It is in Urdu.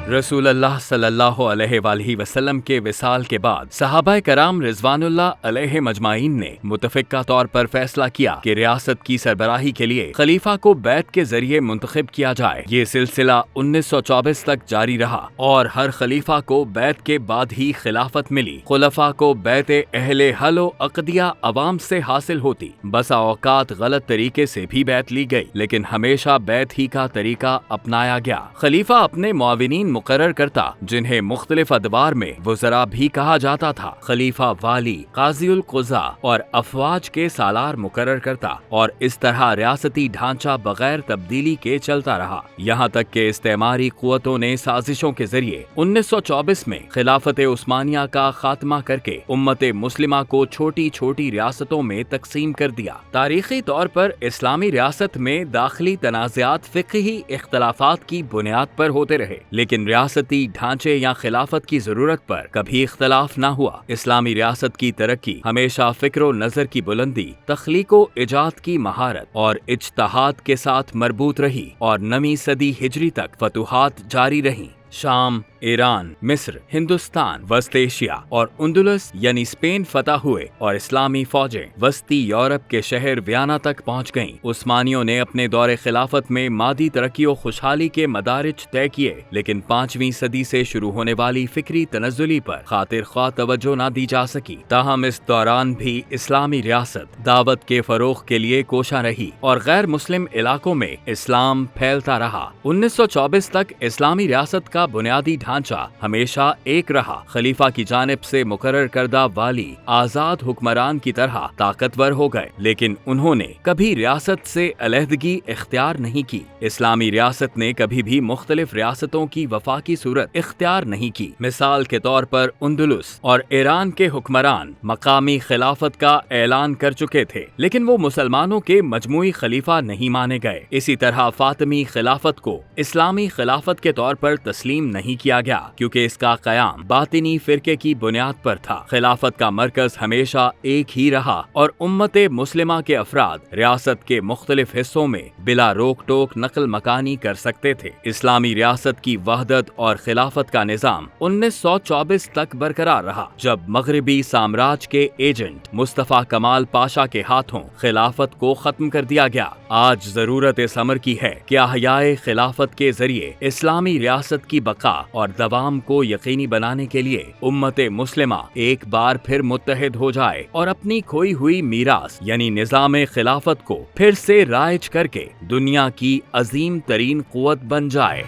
رسول اللہ صلی اللہ علیہ وآلہ وسلم کے وصال کے بعد صحابہ کرام رضوان اللہ علیہ مجمعین نے متفقہ طور پر فیصلہ کیا کہ ریاست کی سربراہی کے لیے خلیفہ کو بیعت کے ذریعے منتخب کیا جائے۔ یہ سلسلہ 1924 تک جاری رہا اور ہر خلیفہ کو بیعت کے بعد ہی خلافت ملی۔ خلفاء کو بیعت اہل حل و عقدیہ عوام سے حاصل ہوتی، بسا اوقات غلط طریقے سے بھی بیعت لی گئی، لیکن ہمیشہ بیعت ہی کا طریقہ اپنایا گیا۔ خلیفہ اپنے معاونین مقرر کرتا، جنہیں مختلف ادوار میں وزراء بھی کہا جاتا تھا۔ خلیفہ والی، قاضی القضاء اور افواج کے سالار مقرر کرتا، اور اس طرح ریاستی ڈھانچہ بغیر تبدیلی کے چلتا رہا، یہاں تک کہ استعماری قوتوں نے سازشوں کے ذریعے 1924 میں خلافت عثمانیہ کا خاتمہ کر کے امت مسلمہ کو چھوٹی چھوٹی ریاستوں میں تقسیم کر دیا۔ تاریخی طور پر اسلامی ریاست میں داخلی تنازعات فقہی اختلافات کی بنیاد پر ہوتے رہے، لیکن ریاستی ڈھانچے یا خلافت کی ضرورت پر کبھی اختلاف نہ ہوا۔ اسلامی ریاست کی ترقی ہمیشہ فکر و نظر کی بلندی، تخلیق و ایجاد کی مہارت اور اجتہاد کے ساتھ مربوط رہی، اور نویں صدی ہجری تک فتوحات جاری رہیں۔ شام، ایران، مصر، ہندوستان، وسط ایشیا اور اندلس یعنی اسپین فتح ہوئے، اور اسلامی فوجیں وسطی یورپ کے شہر ویانا تک پہنچ گئیں۔ عثمانیوں نے اپنے دور خلافت میں مادی ترقی و خوشحالی کے مدارج طے کیے، لیکن 5ویں صدی سے شروع ہونے والی فکری تنزلی پر خاطر خواہ توجہ نہ دی جا سکی۔ تاہم اس دوران بھی اسلامی ریاست دعوت کے فروغ کے لیے کوشاں رہی، اور غیر مسلم علاقوں میں اسلام پھیلتا رہا۔ 1924 تک اسلامی ریاست کا بنیادی ڈھانچہ ہمیشہ ایک رہا۔ خلیفہ کی جانب سے مقرر کردہ والی آزاد حکمران کی طرح طاقتور ہو گئے، لیکن انہوں نے کبھی ریاست سے علیحدگی اختیار نہیں کی۔ اسلامی ریاست نے کبھی بھی مختلف ریاستوں کی وفاقی صورت اختیار نہیں کی۔ مثال کے طور پر اندلس اور ایران کے حکمران مقامی خلافت کا اعلان کر چکے تھے، لیکن وہ مسلمانوں کے مجموعی خلیفہ نہیں مانے گئے۔ اسی طرح فاطمی خلافت کو اسلامی خلافت کے طور پر تسلیم نہیں کیا گیا، کیونکہ اس کا قیام باطنی فرقے کی بنیاد پر تھا۔ خلافت کا مرکز ہمیشہ ایک ہی رہا، اور امت مسلمہ کے افراد ریاست کے مختلف حصوں میں بلا روک ٹوک نقل مکانی کر سکتے تھے۔ اسلامی ریاست کی وحدت اور خلافت کا نظام 1924 تک برقرار رہا، جب مغربی سامراج کے ایجنٹ مصطفیٰ کمال پاشا کے ہاتھوں خلافت کو ختم کر دیا گیا۔ آج ضرورت اس امر کی ہے کہ احیاء خلافت کے ذریعے اسلامی ریاست کی بقا اور دوام کو یقینی بنانے کے لیے امت مسلمہ ایک بار پھر متحد ہو جائے، اور اپنی کھوئی ہوئی میراث یعنی نظام خلافت کو پھر سے رائج کر کے دنیا کی عظیم ترین قوت بن جائے۔